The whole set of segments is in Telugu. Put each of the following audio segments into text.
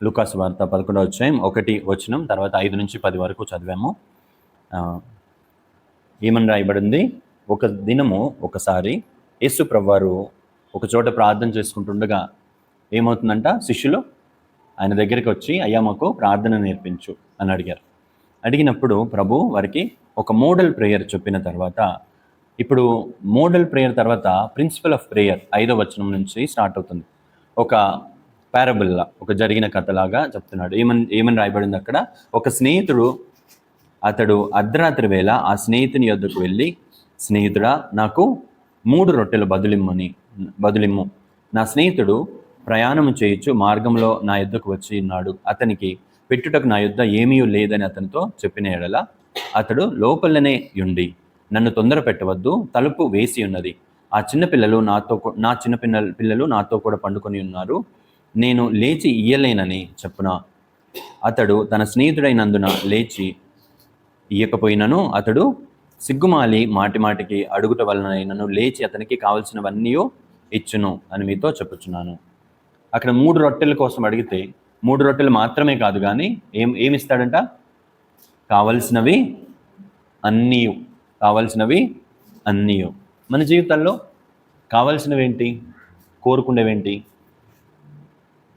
లూకాసు వార్త 11వ అధ్యాయం 1 తర్వాత 5-10 వరకు చదివాము. ఏమని రాయబడింది? ఒక దినము ఒకసారి యేసు ప్రభువారు ఒక చోట ప్రార్థన చేసుకుంటుండగా ఏమవుతుందంట, శిష్యులు ఆయన దగ్గరికి వచ్చి, అయ్యా మాకు ప్రార్థన నేర్పించు అని అడిగారు. అడిగినప్పుడు ప్రభు వారికి ఒక మోడల్ ప్రేయర్ చెప్పిన తర్వాత, ఇప్పుడు మోడల్ ప్రేయర్ తర్వాత ప్రిన్సిపల్ ఆఫ్ ప్రేయర్ 5వ వచనం నుంచి స్టార్ట్ అవుతుంది. ఒక పారబుల్లా, ఒక జరిగిన కథలాగా చెప్తున్నాడు. ఏమని రాయబడింది అక్కడ? ఒక స్నేహితుడు, అతడు అర్ధరాత్రి వేళ ఆ స్నేహితుని యొద్దకు వెళ్ళి, స్నేహితుడా నాకు 3 రొట్టెలు బదులిమ్ము. నా స్నేహితుడు ప్రయాణము చేయొచ్చు మార్గంలో నా యొద్దకు వచ్చి ఉన్నాడు. అతనికి పెట్టుటకు నా యొద్ద ఏమీ లేదని అతనితో చెప్పిన ఎడల, అతడు లోపలనే ఉండి, నన్ను తొందర పెట్టవద్దు, తలుపు వేసి ఉన్నది, నా చిన్న పిల్లలు నాతో కూడా పండుకొని ఉన్నారు, నేను లేచి ఇయ్యలేనని చెప్పున. అతడు తన స్నేహితుడైనందున లేచి ఇయ్యకపోయినను, అతడు సిగ్గుమాలి మాటిమాటికి అడుగుట వలనైనను లేచి అతనికి కావలసినవన్నీ ఇచ్చును అని మీతో చెప్పుచున్నాను. అక్కడ 3 రొట్టెల కోసం అడిగితే 3 రొట్టెలు మాత్రమే కాదు, కానీ ఏమిస్తాడంట? కావలసినవి అన్నీ. మన జీవితంలో కావలసినవి ఏంటి, కోరుకునేవేంటి?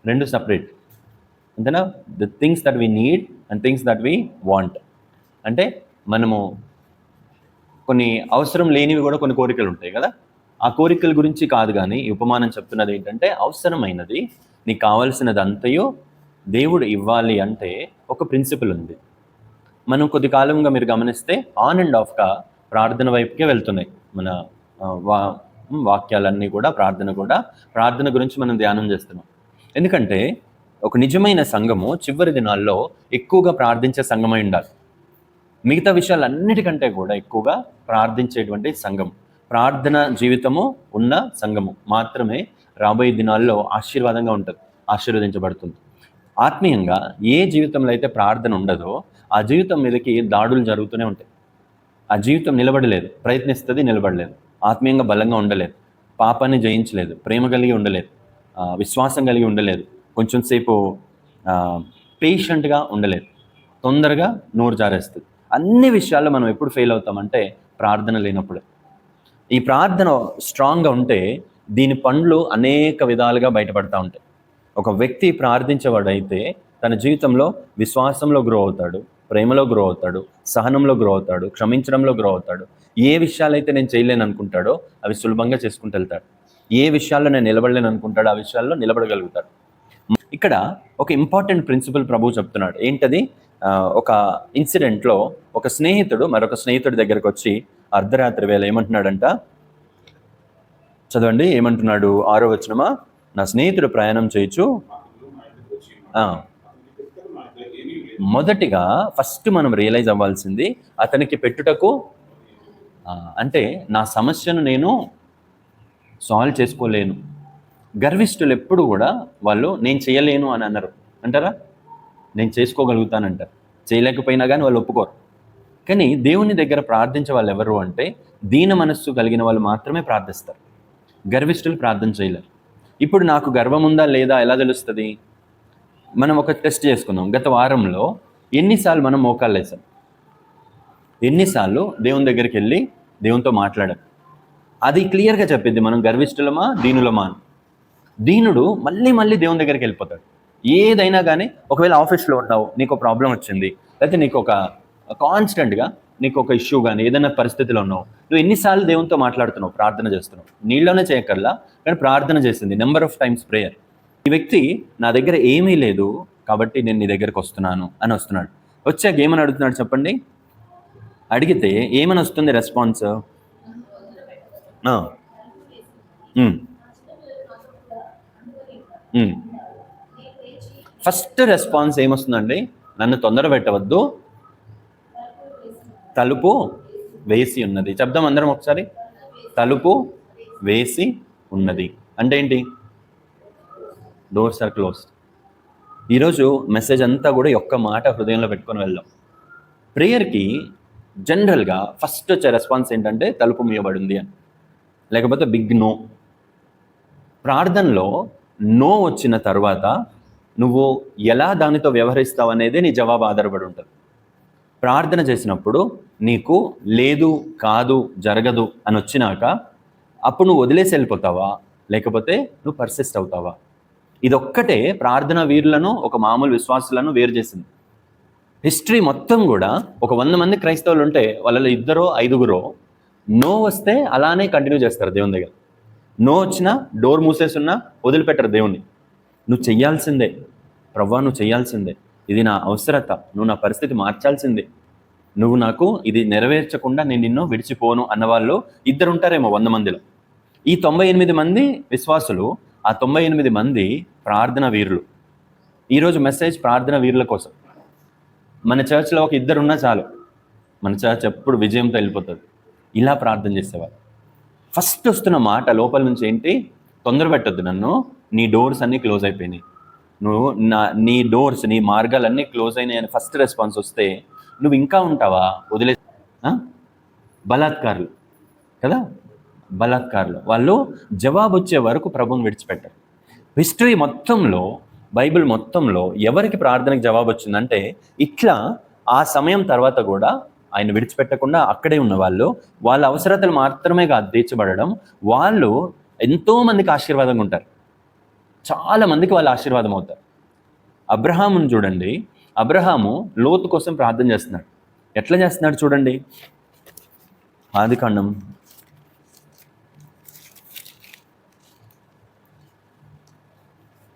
2 సపరేట్, అంతేనా? The things that we need and things that we want. అంటే మనము కొన్ని అవసరం లేనివి కూడా కొన్ని కోరికలు ఉంటాయి కదా. ఆ కోరికల గురించి కాదు, కానీ ఈ ఉపమానం చెప్తున్నది ఏంటంటే, అవసరమైనది, నీకు కావాల్సినది అంతయు దేవుడు ఇవ్వాలి అంటే ఒక ప్రిన్సిపల్ ఉంది. మనం కొద్ది కాలంగా మీరు గమనిస్తే ఆన్ అండ్ ఆఫ్గా ప్రార్థన వైపుకే వెళ్తున్నాయి మన వాక్యాలన్నీ కూడా. ప్రార్థన గురించి మనం ధ్యానం చేస్తున్నాం. ఎందుకంటే ఒక నిజమైన సంఘము చివరి దినాల్లో ఎక్కువగా ప్రార్థించే సంఘమై ఉండాలి. మిగతా విషయాలన్నిటికంటే కూడా ఎక్కువగా ప్రార్థించేటువంటి సంఘం, ప్రార్థన జీవితము ఉన్న సంఘము మాత్రమే రాబోయే దినాల్లో ఆశీర్వాదంగా ఉంటుంది, ఆశీర్వదించబడుతుంది. ఆత్మీయంగా ఏ జీవితంలో అయితే ప్రార్థన ఉండదో ఆ జీవితం మీదకి దాడులు జరుగుతూనే ఉంటాయి. ఆ జీవితం నిలబడలేదు, ప్రయత్నిస్తుంది, నిలబడలేదు, ఆత్మీయంగా బలంగా ఉండలేదు, పాపాన్ని జయించలేదు, ప్రేమ కలిగి ఉండలేదు, విశ్వాసం కలిగి ఉండలేదు, కొంచెం సేపు పేషెంట్గా ఉండలేదు, తొందరగా నోరు జారేస్తుంది. అన్ని విషయాల్లో మనం ఎప్పుడు ఫెయిల్ అవుతామంటే ప్రార్థన లేనప్పుడు. ఈ ప్రార్థన స్ట్రాంగ్గా ఉంటే దీని పండ్లు అనేక విధాలుగా బయటపడతా ఉంటాయి. ఒక వ్యక్తి ప్రార్థించేవాడైతే తన జీవితంలో విశ్వాసంలో గ్రో అవుతాడు, ప్రేమలో గ్రో అవుతాడు, సహనంలో గ్రో అవుతాడు, క్షమించడంలో గ్రో అవుతాడు. ఏ విషయాలైతే నేను చేయలేను అనుకుంటాడో అవి సులభంగా చేసుకుంటూ వెళ్తాడు. ఏ విషయాల్లో నేను నిలబడలేను అనుకుంటాడో ఆ విషయాల్లో నిలబడగలుగుతాడు. ఇక్కడ ఒక ఇంపార్టెంట్ ప్రిన్సిపల్ ప్రభువు చెప్తున్నాడు. ఏంటది? ఒక ఇన్సిడెంట్లో ఒక స్నేహితుడు మరొక స్నేహితుడి దగ్గరకు వచ్చి అర్ధరాత్రి వేళ ఏమంటున్నాడంట, చదవండి ఏమంటున్నాడు? 6వ వచనమా? నా స్నేహితుడు ప్రయాణం చేయొచ్చు. మొదటిగా ఫస్ట్ మనం రియలైజ్ అవ్వాల్సింది, అతనికి పెట్టుటకు, అంటే నా సమస్యను నేను సాల్వ్ చేసుకోలేను. గర్విష్ఠులు ఎప్పుడు కూడా వాళ్ళు నేను చేయలేను అని అన్నారు, అంటారా? నేను చేసుకోగలుగుతానంటారు. చేయలేకపోయినా కానీ వాళ్ళు ఒప్పుకోరు. కానీ దేవుని దగ్గర ప్రార్థించే వాళ్ళు ఎవరు అంటే దీన మనస్సు కలిగిన వాళ్ళు మాత్రమే ప్రార్థిస్తారు. గర్విష్ఠులు ప్రార్థన చేయలేరు. ఇప్పుడు నాకు గర్వం ఉందా లేదా ఎలా తెలుస్తుంది? మనం ఒక టెస్ట్ చేసుకుందాం. గత వారంలో ఎన్నిసార్లు మనం మోకాళ్ళు వేసాం? ఎన్నిసార్లు దేవుని దగ్గరికి వెళ్ళి దేవునితో మాట్లాడాం? అది క్లియర్గా చెప్పిద్ది మనం గర్విష్ఠులమా దీనులమా అని. దీనుడు మళ్ళీ మళ్ళీ దేవుని దగ్గరికి వెళ్ళిపోతాడు. ఏదైనా కానీ, ఒకవేళ ఆఫీస్లో ఉన్నావు, నీకు ఒక ప్రాబ్లం వచ్చింది, లేకపోతే నీకు ఒక కాన్స్టెంట్గా నీకు ఒక ఇష్యూ కానీ ఏదైనా పరిస్థితిలో ఉన్నావు, నువ్వు ఎన్నిసార్లు దేవునితో మాట్లాడుతున్నావు, ప్రార్థన చేస్తున్నావు? నీళ్ళలోనే చేయక్కర్లా, కానీ ప్రార్థన చేసింది నెంబర్ ఆఫ్ టైమ్స్ ప్రేయర్. ఈ వ్యక్తి నా దగ్గర ఏమీ లేదు కాబట్టి నేను నీ దగ్గరకు వస్తున్నాను అని వస్తున్నాడు. వచ్చాక ఏమని అడుగుతున్నాడు చెప్పండి? అడిగితే ఏమని వస్తుంది రెస్పాన్స్? First response ఏమొస్తుందండి? నన్ను తొందర పెట్టవద్దు, తలుపు వేసి ఉన్నది. చెప్దాం అందరం ఒకసారి. తలుపు వేసి ఉన్నది అంటే ఏంటి? Doors are closed. ఈరోజు మెసేజ్ అంతా కూడా ఒక్క మాట హృదయంలో పెట్టుకొని వెళ్దాం. ప్రేయర్కి జనరల్గా ఫస్ట్ వచ్చే రెస్పాన్స్ ఏంటంటే తలుపు మూయబడింది అని, లేకపోతే బిగ్ నో. ప్రార్థనలో నో వచ్చిన తర్వాత నువ్వు ఎలా దానితో వ్యవహరిస్తావు అనేదే నీ జవాబు ఆధారపడి ఉంటుంది. ప్రార్థన చేసినప్పుడు నీకు లేదు, కాదు, జరగదు అని వచ్చినాక అప్పుడు నువ్వు వదిలేసి వెళ్ళిపోతావా, లేకపోతే నువ్వు పర్సిస్ట్ అవుతావా? ఇదొక్కటే ప్రార్థనా వీరులను ఒక మామూలు విశ్వాసులను వేరు చేసింది. హిస్టరీ మొత్తం కూడా ఒక 100 మంది క్రైస్తవులు ఉంటే వాళ్ళలో 2 5 నో వస్తే అలానే కంటిన్యూ చేస్తారు దేవుని దగ్గర. నో వచ్చినా, డోర్ మూసేసున్నా వదిలిపెట్టరు దేవుణ్ణి. నువ్వు చెయ్యాల్సిందే ప్రవ్వా, నువ్వు చెయ్యాల్సిందే, ఇది నా అవసరత, నువ్వు నా పరిస్థితి మార్చాల్సిందే, నువ్వు నాకు ఇది నెరవేర్చకుండా నేను నిన్ను విడిచిపోను అన్నవాళ్ళు 2 ఉంటారేమో 100 మందిలో. ఈ 98 మంది విశ్వాసులు, ఆ 98 మంది ప్రార్థన వీరులు. ఈరోజు మెసేజ్ ప్రార్థన వీరుల కోసం. మన చర్చ్లో ఒక 2 ఉన్నా చాలు, మన చర్చ్ ఎప్పుడు విజయంతో వెళ్ళిపోతుంది. ఇలా ప్రార్థన చేసేవారు. ఫస్ట్ వస్తున్న మాట లోపల నుంచి ఏంటి? తొందర పెట్టద్దు నన్ను, నీ డోర్స్ అన్నీ క్లోజ్ అయిపోయినాయి, నువ్వు నీ డోర్స్, నీ మార్గాలన్నీ క్లోజ్ అయినాయి అని ఫస్ట్ రెస్పాన్స్ వస్తే నువ్వు ఇంకా ఉంటావా? వదిలే బలాత్కారులు కదా, బలాత్కారులు వాళ్ళు జవాబు వచ్చే వరకు ప్రభువుని విడిచిపెట్టారు. హిస్టరీ మొత్తంలో, బైబిల్ మొత్తంలో ఎవరికి ప్రార్థనకి జవాబు వచ్చిందంటే ఇట్లా ఆ సమయం తర్వాత కూడా ఆయన విడిచిపెట్టకుండా అక్కడే ఉన్న వాళ్ళు, వాళ్ళ అవసరతలు మాత్రమే కాదు తీర్చబడడం, వాళ్ళు ఎంతో మందికి ఆశీర్వాదంగా ఉంటారు, చాలా మందికి వాళ్ళు ఆశీర్వాదం అవుతారు. అబ్రహామును చూడండి, అబ్రహాము లోతు కోసం ప్రార్థన చేస్తున్నాడు. ఎట్లా చేస్తున్నాడు చూడండి. ఆదికాండం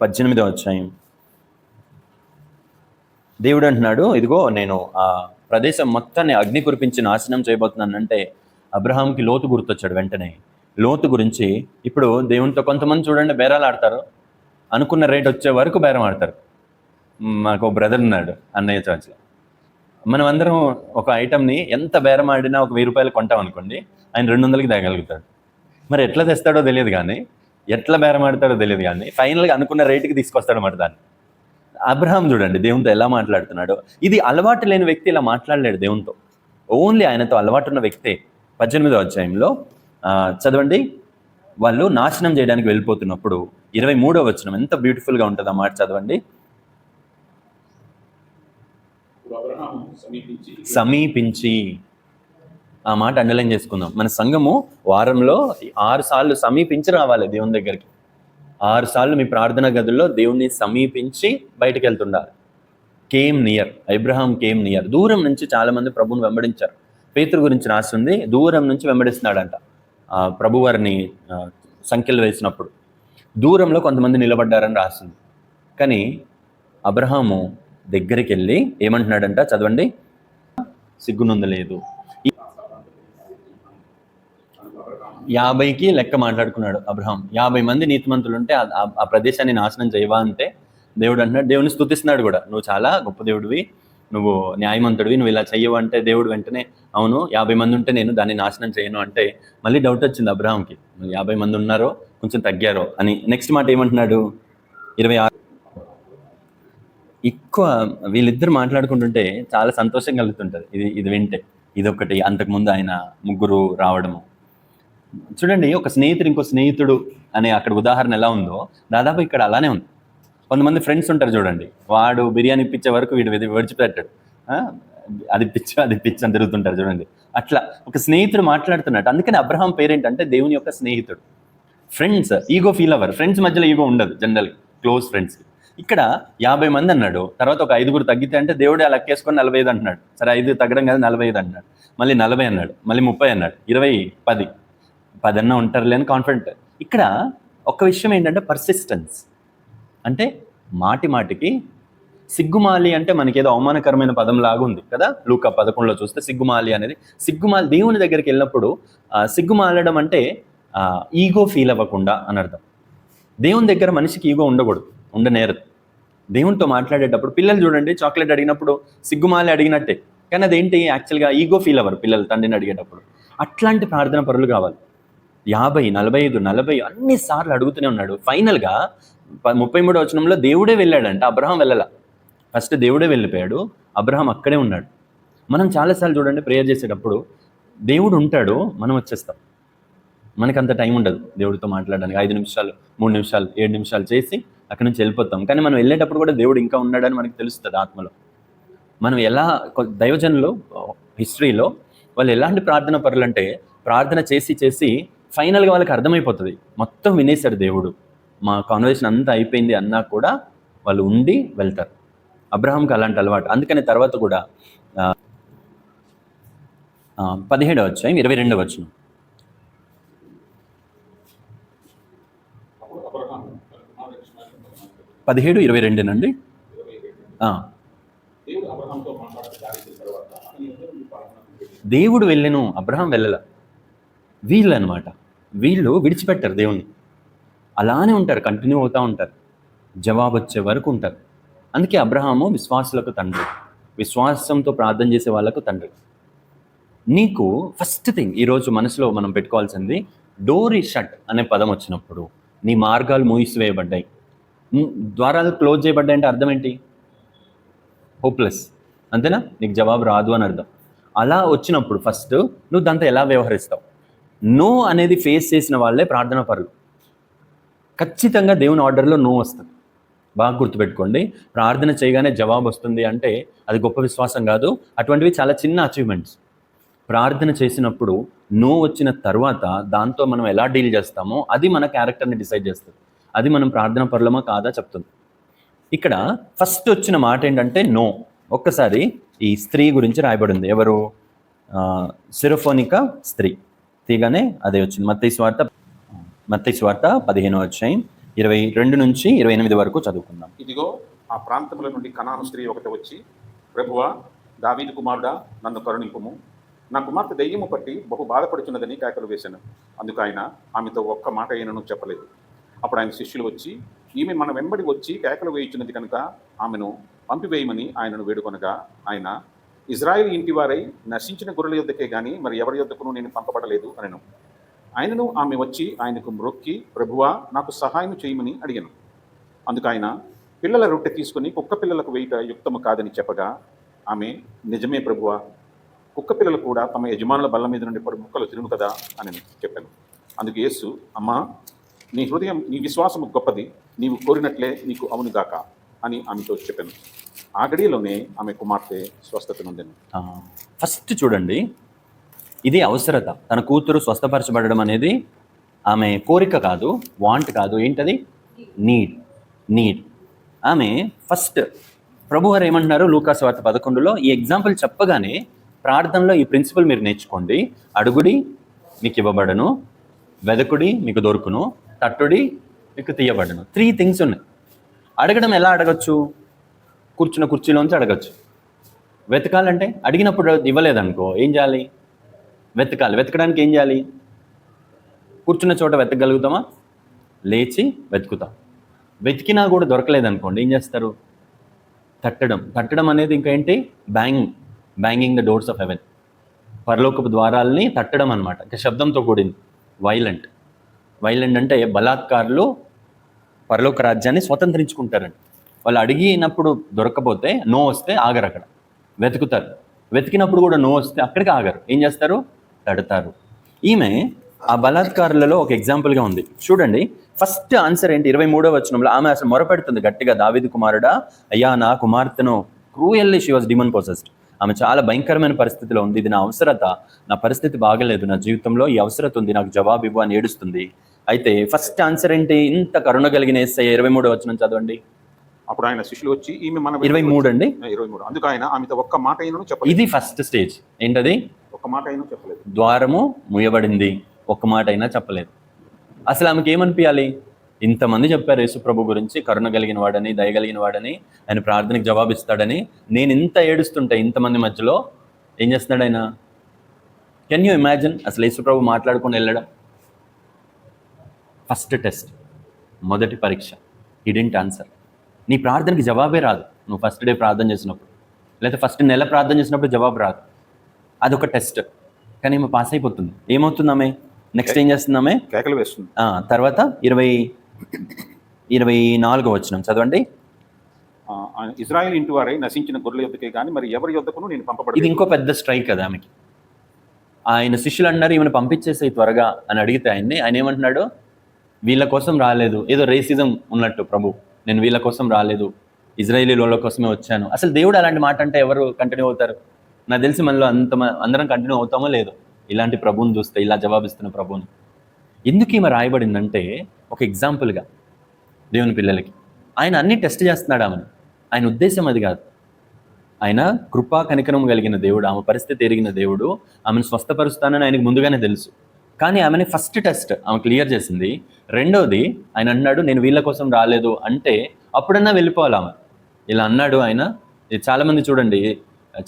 18వ అధ్యాయం. దేవుడు అంటున్నాడు, ఇదిగో నేను ఆ ప్రదేశం మొత్తాన్ని అగ్ని కురిపించి నాశనం చేయబోతున్నానంటే అబ్రహాంకి లోతు గుర్తొచ్చాడు వెంటనే. లోతు గురించి ఇప్పుడు దేవునితో కొంతమంది చూడండి బేరాలు ఆడతారు, అనుకున్న రేట్ వచ్చే వరకు బేరం ఆడతారు. మాకు బ్రదర్ ఉన్నాడు అన్నయ్య చర్చ్లో. మనం అందరం ఒక ఐటమ్ని ఎంత బేరం ఆడినా ఒక 1000 రూపాయలు కొంటాం అనుకోండి, ఆయన 200కి తేగలుగుతాడు. మరి ఎట్లా తెస్తాడో తెలియదు కానీ, ఎట్లా బేరం ఆడతాడో తెలియదు కానీ ఫైనల్గా అనుకున్న రేటుకి తీసుకొస్తాడు అన్నమాట దాన్ని. అబ్రహాం చూడండి దేవునితో ఎలా మాట్లాడుతున్నాడో. ఇది అలవాటు లేని వ్యక్తి ఇలా మాట్లాడలేడు దేవునితో, ఓన్లీ ఆయనతో అలవాటు ఉన్న వ్యక్తే. 18వ అధ్యాయంలో చదవండి. వాళ్ళు నాశనం చేయడానికి వెళ్ళిపోతున్నప్పుడు 23వ వచనం ఎంత బ్యూటిఫుల్గా ఉంటుంది ఆ మాట చదవండి. సమీపించి, ఆ మాట అండర్లైన్ చేసుకుందాం. మన సంఘము వారంలో 6 సార్లు సమీపించి రావాలి దేవుని దగ్గరికి. 6 సార్లు మీ ప్రార్థన గదుల్లో దేవుణ్ణి సమీపించి బయటకు వెళ్తుండాలి. Came near, Abraham came near. దూరం నుంచి చాలా మంది ప్రభువుని వెంబడించారు. పేతురు గురించి రాస్తుంది, దూరం నుంచి వెంబడిస్తున్నాడంట ప్రభువారిని సంఖ్యలు వేసినప్పుడు. దూరంలో కొంతమంది నిలబడ్డారని రాస్తుంది. కానీ అబ్రహాము దగ్గరికి వెళ్ళి ఏమంటున్నాడంట చదవండి. సిగ్గునొందలేదు. 50కి లెక్క మాట్లాడుకున్నాడు అబ్రహాం. 50 మంది నీతిమంతులు ఉంటే ఆ ప్రదేశాన్ని నాశనం చేయవా అంటే దేవుడు అంటున్నాడు, దేవుని స్తుతిస్తున్నాడు కూడా, నువ్వు చాలా గొప్ప దేవుడివి, నువ్వు న్యాయమంతుడివి, నువ్వు ఇలా చెయ్యవు అంటే దేవుడు వెంటనే అవును 50 మంది ఉంటే నేను దాన్ని నాశనం చేయను అంటే మళ్ళీ డౌట్ వచ్చింది అబ్రహాంకి, 50 మంది ఉన్నారో కొంచెం తగ్గారో అని. నెక్స్ట్ మాట ఏమంటున్నాడు 26. ఎక్కువ వీళ్ళిద్దరు మాట్లాడుకుంటుంటే చాలా సంతోషం కలుగుతుంటుంది ఇది వింటే. ఇదొకటి. అంతకుముందు ఆయన 3 రావడము చూడండి. ఒక స్నేహితుడు ఇంకో స్నేహితుడు అనే అక్కడ ఉదాహరణ ఎలా ఉందో దాదాపు ఇక్కడ అలానే ఉంది. కొంతమంది ఫ్రెండ్స్ ఉంటారు చూడండి, వాడు బిర్యానీ ఇప్పించే వరకు వీడు విడిచిపెట్టాడు, అది పిచ్చి అని తిరుగుతుంటారు చూడండి. అట్లా ఒక స్నేహితుడు మాట్లాడుతున్నట్టు. అందుకని అబ్రహాం పేరేంటంటే దేవుని యొక్క స్నేహితుడు. ఫ్రెండ్స్ ఈగో ఫీల్ అవ్వరు, ఫ్రెండ్స్ మధ్యలో ఈగో ఉండదు జనరల్, క్లోజ్ ఫ్రెండ్స్కి. ఇక్కడ 50 మంది అన్నాడు, తర్వాత ఒక 5 తగ్గితే అంటే దేవుడే అలా లెక్కేసుకొని 45 అంటున్నాడు. సరే 5 తగ్గడం కదా 45 అంటున్నాడు, మళ్ళీ 40 అన్నాడు, మళ్ళీ 30 అన్నాడు, 20, 10 అన్నా ఉంటారులే అని కాన్ఫిడెంట్. ఇక్కడ ఒక్క విషయం ఏంటంటే పర్సిస్టెన్స్. అంటే మాటికి సిగ్గుమాలి అంటే మనకేదో అవమానకరమైన పదం లాగా ఉంది కదా. లూకా 11లో చూస్తే సిగ్గుమాలి అనేది, సిగ్గుమాలి దేవుని దగ్గరికి వెళ్ళినప్పుడు సిగ్గుమాలడం అంటే ఈగో ఫీల్ అవ్వకుండా అని అర్థం. దేవుని దగ్గర మనిషికి ఈగో ఉండనేరదు. దేవునితో మాట్లాడేటప్పుడు పిల్లలు చూడండి, చాక్లెట్ అడిగినప్పుడు సిగ్గుమాలి అడిగినట్టే, కానీ అదేంటి యాక్చువల్గా ఈగో ఫీల్ అవ్వరు పిల్లలు తండ్రిని అడిగేటప్పుడు. అట్లాంటి ప్రార్థన పరులు కావాలి. 50, 45, 40 అన్నిసార్లు అడుగుతూనే ఉన్నాడు. ఫైనల్గా 33వ వచనంలో దేవుడే వెళ్ళాడంట, అబ్రహాం వెళ్ళాల. ఫస్ట్ దేవుడే వెళ్ళిపోయాడు, అబ్రహాం అక్కడే ఉన్నాడు. మనం చాలాసార్లు చూడండి ప్రేయర్ చేసేటప్పుడు దేవుడు ఉంటాడు, మనం వచ్చేస్తాం. మనకంత టైం ఉండదు దేవుడితో మాట్లాడడానికి. 5 నిమిషాలు, 3 నిమిషాలు, 7 నిమిషాలు చేసి అక్కడి నుంచి వెళ్ళిపోతాం. కానీ మనం వెళ్ళేటప్పుడు కూడా దేవుడు ఇంకా ఉన్నాడని మనకు తెలుస్తుంది ఆత్మలో. మనం ఎలా దైవజనులు హిస్టరీలో వాళ్ళు ఎలాంటి ప్రార్థన పరులు అంటే, ప్రార్థన చేసి చేసి ఫైనల్గా వాళ్ళకి అర్థమైపోతుంది, మొత్తం వినేశాడు దేవుడు, మా కాన్వర్సేషన్ అంతా అయిపోయింది అన్నా కూడా వాళ్ళు ఉండి వెళ్తారు. అబ్రహాంకి అలాంటి అలవాటు. అందుకని తర్వాత కూడా 17వ అధ్యాయం 22వ వచనం. పదిహేడు 22 నండి. దేవుడు వెళ్ళెను, అబ్రహాం వెళ్ళల. వీళ్ళు అనమాట, వీళ్ళు విడిచిపెట్టారు దేవుణ్ణి, అలానే ఉంటారు, కంటిన్యూ అవుతూ ఉంటారు, జవాబు వచ్చే వరకు ఉంటారు. అందుకే అబ్రహాము విశ్వాసులకు తండ్రి, విశ్వాసంతో ప్రార్థన చేసే వాళ్ళకు తండ్రి. నీకు ఫస్ట్ థింగ్ ఈరోజు మనసులో మనం పెట్టుకోవాల్సింది, డోర్ ఈ షట్ అనే పదం వచ్చినప్పుడు నీ మార్గాలు మూసివేయబడ్డాయి, ద్వారాలు క్లోజ్ చేయబడ్డాయి అంటే అర్థం ఏంటి? హోప్లెస్, అంతేనా? నీకు జవాబు రాదు అని అర్థం. అలా వచ్చినప్పుడు ఫస్ట్ నువ్వు దాంతో ఎలా వ్యవహరిస్తావు? నో అనేది ఫేస్ చేసిన వాళ్ళే ప్రార్థన పరులు. ఖచ్చితంగా దేవుని ఆర్డర్లో నో వస్తుంది. బాగా గుర్తుపెట్టుకోండి, ప్రార్థన చేయగానే జవాబు వస్తుంది అంటే అది గొప్ప విశ్వాసం కాదు, అటువంటివి చాలా చిన్న అచీవ్మెంట్స్. ప్రార్థన చేసినప్పుడు నో వచ్చిన తర్వాత దాంతో మనం ఎలా డీల్ చేస్తామో అది మన క్యారెక్టర్ని డిసైడ్ చేస్తుంది, అది మనం ప్రార్థన పరులమా కాదా చెప్తుంది. ఇక్కడ ఫస్ట్ వచ్చిన మాట ఏంటంటే నో. ఒక్కసారి ఈ స్త్రీ గురించి రాయబడింది, ఎవరు? సిరోఫోనిక స్త్రీ. తీగానే అదే వచ్చింది. మత్తయి సువార్త 15వ అధ్యాయం 22 నుంచి 28 వరకు చదువుకుందాం. ఇదిగో ఆ ప్రాంతంలో నుండి కనాను స్త్రీ ఒకటి వచ్చి, ప్రభువా, దావీదు కుమారుడా, నన్ను కరుణింపుము, నా కుమార్తె దెయ్యము పట్టి బహు బాధపడుచున్నదని కేకలు వేశాను. అందుకు ఆయన ఆమెతో ఒక్క మాట అయినను చెప్పలేదు. అప్పుడు ఆయన శిష్యులు వచ్చి, ఈమె మన వెంబడి వచ్చి కేకలు వేయుచున్నది కనుక ఆమెను పంపివేయమని ఆయనను వేడుకొనగా, ఆయన, ఇజ్రాయిల్ ఇంటి వారై నశించిన గొర్రెల యొద్దకే గాని మరి ఎవరి యొద్దకును నేను పంపబడలేదు అనెను. ఆయనను ఆమె వచ్చి ఆయనకు మ్రొక్కి, ప్రభువా, నాకు సహాయం చేయమని అడిగాను. అందుకు ఆయన, పిల్లల రొట్టె తీసుకుని కుక్క పిల్లలకు వేయుట యుక్తము కాదని చెప్పగా, ఆమె, నిజమే ప్రభువా, కుక్క పిల్లలు కూడా తమ యజమానుల బల్ల మీద నుండి పడు ముక్కలు తిరుగు కదా అని చెప్పాను. అందుకు యేసు, అమ్మా, నీ హృదయం, నీ విశ్వాసము గొప్పది, నీవు కోరినట్లే నీకు అవునుగాక అని ఆమెతో చెప్పాను. ఆ గడియలోనే ఆమె కుమార్తె స్వస్థత నొందెను. ఫస్ట్ చూడండి, ఇది అవసరత. తన కూతురు స్వస్థపరచబడడం అనేది ఆమె కోరిక కాదు, వాంట్ కాదు, ఏంటది? నీడ్. ఆమె ఫస్ట్ ప్రభువారు ఏమంటున్నారు లూకా సువార్త 11లో, ఈ ఎగ్జాంపుల్ చెప్పగానే ప్రార్థనలో ఈ ప్రిన్సిపల్ మీరు నేర్చుకోండి. అడుగుడి మీకు ఇవ్వబడను, వెదకుడి మీకు దొరుకును, తట్టుడి మీకు తీయబడను. 3 థింగ్స్ ఉన్నాయి. అడగడం ఎలా అడగచ్చు? కూర్చున్న కుర్చీలోంచి అడగచ్చు. వెతకాలంటే అడిగినప్పుడు ఇవ్వలేదనుకో ఏం చేయాలి? వెతకాలి. వెతకడానికి ఏం చేయాలి? కూర్చున్న చోట వెతకగలుగుతామా? లేచి వెతుకుతాం. వెతికినా కూడా దొరకలేదనుకోండి ఏం చేస్తారు? తట్టడం అనేది ఇంకా ఏంటి? Banging the doors of haven. పరలోకపు ద్వారాలని తట్టడం అనమాట. ఇంకా శబ్దంతో కూడింది. వైలెంట్ అంటే బలాత్కారులు పరలోక రాజ్యాన్ని స్వతంత్రించుకుంటారండి. వాళ్ళు అడిగినప్పుడు దొరకపోతే, నో వస్తే ఆగరు, అక్కడ వెతుకుతారు. వెతికినప్పుడు కూడా నో వస్తే అక్కడికి ఆగరు. ఏం చేస్తారు? తడతారు. ఈమె ఆ బలాత్కారులలో ఒక ఎగ్జాంపుల్గా ఉంది. చూడండి, ఫస్ట్ ఆన్సర్ ఏంటి? 23వ వచనంలో ఆమె అసలు మొరపెడుతుంది గట్టిగా, దావీదు కుమారుడా, అయ్యా నా కుమార్తెను, cruelly she was demon possessed. ఆమె చాలా భయంకరమైన పరిస్థితిలో ఉంది. ఇది నా అవసరత, నా పరిస్థితి బాగలేదు, నా జీవితంలో ఈ అవసరత ఉంది, నాకు జవాబు ఇవ్వు అని ఏడుస్తుంది. అయితే ఫస్ట్ ఆన్సర్ ఏంటి? ఇంత కరుణ కలిగిన యేసయ్య 23వ వచనం చదవండి. అప్పుడు ఆయన శిష్యులు వచ్చి, ఈమె మన 23 అండి. 23. అందుకు ఆయన ఆమెతో ఒక్క మాట అయినను చెప్పలేదు. ఇది ఫస్ట్ స్టేజ్. ఏంటది? ఒక్క మాట అయినా చెప్పలేదు. ద్వారము ముయ్యబడింది, ఒక్క మాట అయినా చెప్పలేదు. అసలు ఆమెకి ఏమనిపించాలి? ఇంతమంది చెప్పారు యేసు ప్రభు గురించి, కరుణ కలిగిన వాడని, దయగలిగిన వాడని, ఆయన ప్రార్థనకి జవాబిస్తాడని. నేను ఇంత ఏడుస్తుంటే ఇంతమంది మధ్యలో ఏం చేస్తున్నాడు ఆయన? Can you imagine? అసలు యేసు ప్రభు మాట్లాడుకొని వెళ్ళడం. ఫస్ట్ టెస్ట్, మొదటి పరీక్ష. He didn't answer. నీ ప్రార్థనకి జవాబే రాదు. నువ్వు ఫస్ట్ డే ప్రార్థన చేసినప్పుడు, లేదా ఫస్ట్ నెల ప్రార్థన చేసినప్పుడు జవాబు రాదు. అదొక టెస్ట్. కానీ ఏమో పాస్ అయిపోతుంది. ఏమవుతుంది ఆమె? నెక్స్ట్ ఏం చేస్తుంది ఆమె? కేకలు వేస్తుంది. తర్వాత 24వ వచనం చదవండి. ఇజ్రాయిల్ ఇంటి వారై నశించిన గొర్రెల యొద్దకే కానీ మరి ఎవరి యొద్దకును నేను పంపబడలేదు. ఇది ఇంకో పెద్ద స్ట్రైక్ కదా ఆమెకి. ఆయన శిష్యులు అన్నారు ఈమెను పంపించేసే త్వరగా అని అడిగితే ఆయన ఏమంటున్నాడు? వీళ్ళ కోసం రాలేదు. ఏదో రేసిజం ఉన్నట్టు ప్రభు, నేను వీళ్ళ కోసం రాలేదు, ఇజ్రాయేలీల కోసమే వచ్చాను. అసలు దేవుడు అలాంటి మాట అంటే ఎవరు కంటిన్యూ అవుతారు? నాకు తెలిసి మనలో అందరం కంటిన్యూ అవుతామో లేదో ఇలాంటి ప్రభువుని చూస్తే, ఇలా జవాబిస్తున్న ప్రభువుని. ఎందుకు ఈమె రాయబడిందంటే ఒక ఎగ్జాంపుల్గా దేవుని పిల్లలకి. ఆయన అన్ని టెస్ట్ చేస్తున్నాడు ఆమెను. ఆయన ఉద్దేశం అది కాదు. ఆయన కృపా కనికరం కలిగిన దేవుడు, ఆమె పరిస్థితి ఎరిగిన దేవుడు, ఆమెను స్వస్థపరుస్తానని ఆయనకు ముందుగానే తెలుసు. కానీ ఆమెని ఫస్ట్ టెస్ట్ ఆమె క్లియర్ చేసింది. రెండోది ఆయన అన్నాడు నేను వీళ్ళ కోసం రాలేదు అంటే అప్పుడన్నా వెళ్ళిపోవాలి ఆమె. ఇలా అన్నాడు ఆయన. చాలామంది చూడండి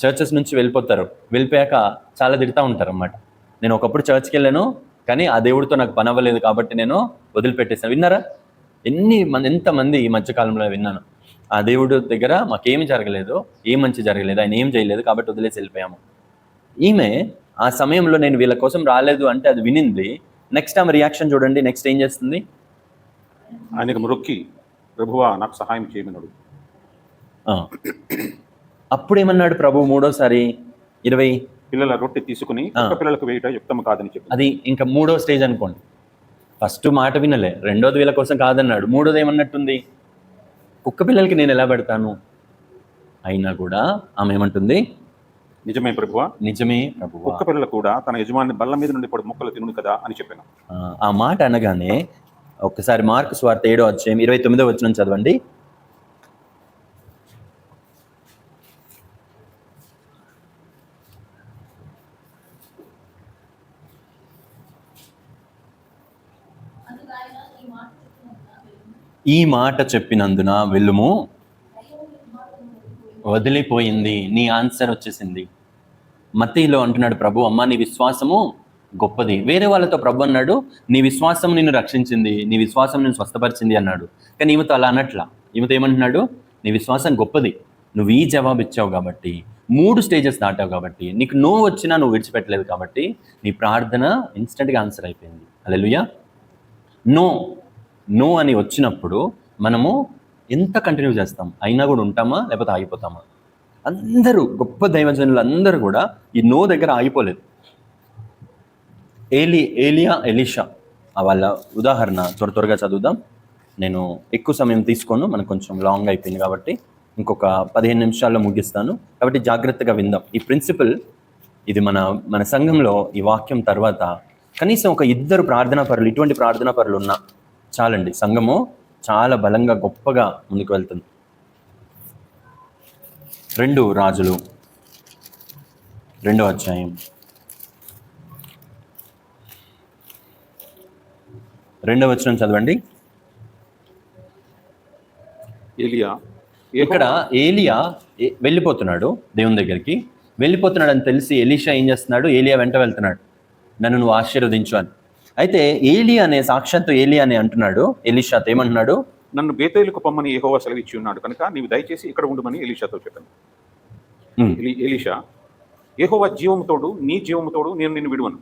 చర్చెస్ నుంచి వెళ్ళిపోతారు, వెళ్ళిపోయాక చాలా తిడతా ఉంటారు అన్నమాట. నేను ఒకప్పుడు చర్చ్కి వెళ్ళాను కానీ ఆ దేవుడితో నాకు పని అవ్వలేదు కాబట్టి నేను వదిలిపెట్టేసాను. విన్నారా? ఎంతమంది ఈ మధ్యకాలంలో విన్నాను, ఆ దేవుడు దగ్గర మాకేమి జరగలేదు, ఏం మంచి జరగలేదు, ఆయన ఏం చేయలేదు కాబట్టి వదిలేసి వెళ్ళిపోయాము. ఈమె ఆ సమయంలో నేను వీళ్ళ కోసం రాలేదు అంటే అది వినింది. నెక్స్ట్ ఆమె రియాక్షన్ చూడండి. నెక్స్ట్ ఏం చేస్తుంది? ఆయనకు మొక్కి ప్రభువా నాకు సహాయం చేయమన్నాడు. అప్పుడేమన్నాడు ప్రభు మూడోసారి 20 పిల్లల రొట్టె తీసుకుని పిల్లలకు వేయట యుక్తం కాదని చెప్పి. అది ఇంకా మూడో స్టేజ్ అనుకోండి. ఫస్ట్ మాట వినలే, రెండోది వీళ్ళ కోసం కాదన్నాడు, మూడోది ఏమన్నట్టుంది? కుక్క పిల్లలకి నేను ఎలా పెడతాను? అయినా కూడా ఆమె ఏమంటుంది? నిజమే ప్రభువా, నిజమే ప్రభువా, కుక్క పిల్లలు కూడా తన యజమాని బల్ల మీద నుండి పడి ముక్కలు తినుడు కదా అని చెప్పాను. ఆ మాట అనగానే ఒక్కసారి మార్కు సువార్త 7వ అధ్యాయం 29వ వచనం చదవండి. ఈ మాట చెప్పినందున వెళ్ళుము, వదిలిపోయింది. నీ ఆన్సర్ వచ్చేసింది. మత్తయిలో అంటున్నాడు ప్రభు, అమ్మ నీ విశ్వాసము గొప్పది. వేరే వాళ్ళతో ప్రభు అన్నాడు నీ విశ్వాసం నిన్ను రక్షించింది, నీ విశ్వాసం నిన్ను స్వస్థపరిచింది అన్నాడు. కానీ ఈమెతో అలా అన్నట్లా. ఈమెతో ఏమంటున్నాడు? నీ విశ్వాసం గొప్పది, నువ్వు ఈ జవాబు ఇచ్చావు కాబట్టి, 3 స్టేజెస్ దాటావు కాబట్టి, నీకు నో వచ్చినా నువ్వు విడిచిపెట్టలేదు కాబట్టి నీ ప్రార్థన ఇన్స్టెంట్గా ఆన్సర్ అయిపోయింది. హల్లెలూయా. నో అని వచ్చినప్పుడు మనము ఎంత కంటిన్యూ చేస్తాం? అయినా కూడా ఉంటామా లేకపోతే ఆగిపోతామా? అందరూ గొప్ప దైవజనులు అందరూ కూడా ఈ నో దగ్గర ఆగిపోలేదు. ఎలీషా వాళ్ళ ఉదాహరణ త్వరగా చదువుదాం. నేను ఎక్కువ సమయం తీసుకోను, మనకు కొంచెం లాంగ్ అయిపోయింది కాబట్టి ఇంకొక 15 నిమిషాల్లో ముగిస్తాను. కాబట్టి జాగ్రత్తగా విందాం. ఈ ప్రిన్సిపల్ ఇది మన సంఘంలో ఈ వాక్యం తర్వాత కనీసం ఒక 2 ప్రార్థనా పరులు, ఇటువంటి ప్రార్థనా పరులు ఉన్నా చాలండి. సంఘము చాలా బలంగా గొప్పగా ముందుకు వెళ్తుంది. 2 రాజులు 2వ అధ్యాయం 2వ వచనం చదవండి. ఇక్కడ ఏలియా వెళ్ళిపోతున్నాడు, దేవుని దగ్గరికి వెళ్ళిపోతున్నాడు అని తెలిసి ఎలీషా ఏం చేస్తున్నాడు? ఏలియా వెంట వెళ్తున్నాడు, నన్ను నువ్వు ఆశీర్వదించు అని. అయితే సాక్షాత్తు ఏలియా అనే అంటున్నాడు ఎలీషాతో, ఏమంటున్నాడు? నన్ను బేతేలుకు పొమ్మని యెహోవా సెలవిచ్చి ఉన్నాడు కనుక నీవు దయచేసి ఇక్కడ ఉండమని ఎలీషాతో చెప్పాను. ఎలీషా యెహోవా జీవముతోడు నీ జీవముతోడు నేను నిన్ను విడువను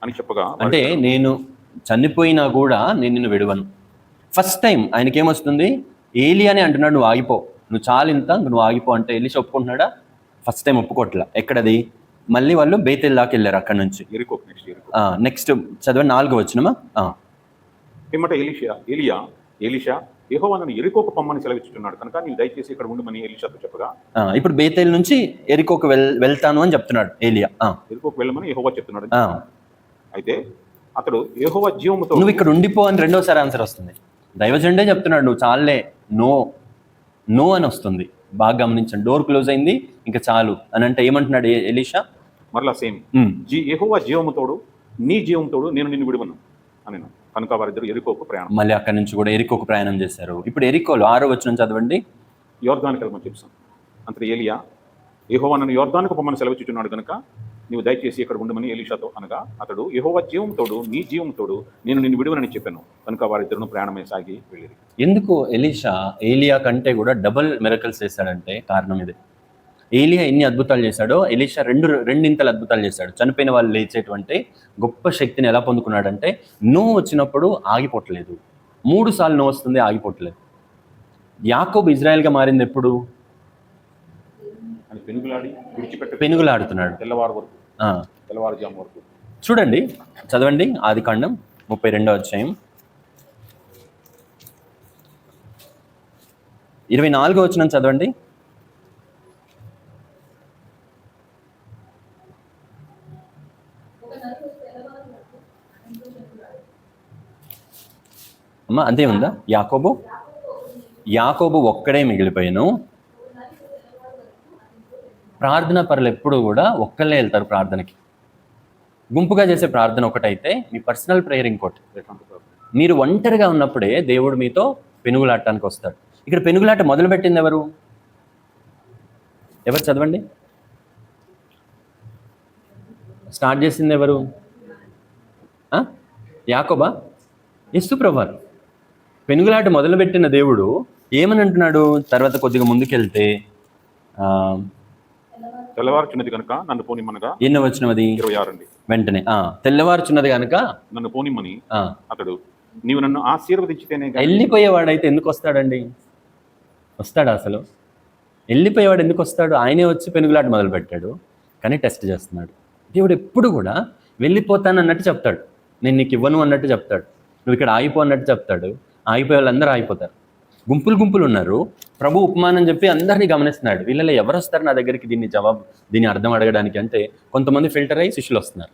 అని చెప్పగా, అంటే నేను చనిపోయినా కూడా నేను నిన్ను విడువను. First time ఆయనకేమొస్తుంది? ఏలియానే అంటున్నాడు నువ్వు ఆగిపో, నువ్వు చాలింత, నువ్వు ఆగిపో అంటే ఎలీషా ఒప్పుకుంటున్నాడా? ఫస్ట్ టైం ఒప్పుకోట్లా. ఎక్కడది? మళ్ళీ వాళ్ళు బేతేల్ దాకా వెళ్ళారు. అక్కడ నుంచి నెక్స్ట్ చదవండి 4వ వచనమా? ఏమంటే ఎలీషా యెహోవా నన్ను యెరికోకు పొమ్మని సెలవిచ్చున్నాడు కనుక నీవు దయచేసి ఇక్కడ ఉండమని ఎలీషాతో చెప్పగా, ఇప్పుడు బేతేల్ నుంచి యెరికోకు వెళ్తాను అని చెప్తున్నాడు ఏలియా. యెరికోకు వెళ్ళమని యెహోవా చెప్తున్నాడు. అయితే అతడు యెహోవా జీవముతో నువ్వు ఇక్కడ ఉండిపో అని రెండోసారి ఆన్సర్ వస్తుంది. దైవజనుడే చెప్తున్నాడు నువ్వు చాలే, నో అని వస్తుంది. బాగా గమనించండి. డోర్ క్లోజ్ అయింది, ఇంకా చాలు అని అంటే ఏమంటున్నాడు ఎలీషా? మరలా సేమ్, యెహోవా జీవముతోడు నీ జీవముతోడు నేను నిన్ను విడువను అని. కనుక వారిద్దరు యెరికోకు ప్రయాణం. మళ్ళీ అక్కడి నుంచి కూడా యెరికోకు ప్రయాణం చేశారు. ఇప్పుడు యెరికోలో 6వ వచనం చదవండి. యోర్దానికి వెళ్ళమని చెప్తాను. అంతే ఏలియా యెహోవా నన్ను యోర్దానికి పొమ్మని సెలవిచ్చుచున్నాడు కనుక నీవు దయచేసి ఇక్కడ ఉండమని ఎలీషాతో అనగా, అతడు యెహోవా జీవంతోడు నీ జీవంతోడు నేను నిన్ను విడువనని చెప్పాను. కనుక వారిద్దరును ప్రయాణమే సాగి వెళ్ళిరి. ఎందుకు ఎలీషా ఏలియా కంటే కూడా డబుల్ మిరకల్స్ చేశాడంటే కారణం ఇదే. ఏలియా ఎన్ని అద్భుతాలు చేశాడో ఎలీషా రెండింతలు అద్భుతాలు చేశాడు. చనిపోయిన వాళ్ళు లేచేటువంటి గొప్ప శక్తిని ఎలా పొందుకున్నాడంటే నో వచ్చినప్పుడు ఆగిపోవట్లేదు. 3 సార్లు నో వస్తుంది, ఆగిపోవట్లేదు. యాకోబు ఇజ్రాయెల్గా మారింది ఎప్పుడు? పెనుగులాడుతున్నాడు తెల్లవారుజాము వరకు. చూడండి, చదవండి ఆదికాండం 32వ అధ్యాయం 24వ వచనం చదవండి. అమ్మా అంతే ఉందా? యాకోబు ఒక్కడే మిగిలిపోయాను. ప్రార్థన పరులు ఎప్పుడు కూడా ఒక్కళ్ళే వెళ్తారు ప్రార్థనకి. గుంపుగా చేసే ప్రార్థన ఒకటైతే మీ పర్సనల్ ప్రేయర్ ఇంకోటి. మీరు ఒంటరిగా ఉన్నప్పుడే దేవుడు మీతో పెనుగులాడటానికి వస్తాడు. ఇక్కడ పెనుగులాట మొదలుపెట్టింది ఎవరు చదవండి. స్టార్ట్ చేసింది ఎవరు? యాకోబా? యేసు ప్రభువారు. పెనుగులాట మొదలుపెట్టిన దేవుడు ఏమని అంటున్నాడు? తర్వాత కొద్దిగా ముందుకెళ్తే తెల్లవారుచున్నది కనుక నన్ను పోనిమ్మనగా. ఎన్నో వచ్చినది? 26 వెంటనే తెల్లవారుచున్నది కనుక నన్ను పోనిమ్మని అతడు నీవు నన్ను ఆశీర్వదించితేనే. వెళ్ళిపోయేవాడైతే ఎందుకు వస్తాడండి? వస్తాడా అసలు? వెళ్ళిపోయేవాడు ఎందుకు వస్తాడు? ఆయనే వచ్చి పెనుగులాట మొదలు పెట్టాడు, కానీ టెస్ట్ చేస్తున్నాడు. దేవుడు ఎప్పుడు కూడా వెళ్ళిపోతాను అన్నట్టు చెప్తాడు, నేను నీకు ఇవ్వను అన్నట్టు చెప్తాడు, నువ్వు ఇక్కడ ఆగిపో అన్నట్టు చెప్తాడు. ఆగిపోయే వాళ్ళందరూ ఆగిపోతారు. గుంపులు ఉన్నారు. ప్రభు ఉపమానం చెప్పి అందరినీ గమనిస్తున్నాడు. వీళ్ళలో ఎవరు వస్తారు నా దగ్గరికి దీని అర్థం అడగడానికి అంటే? కొంతమంది ఫిల్టర్ అయ్యి శిష్యులు వస్తున్నారు.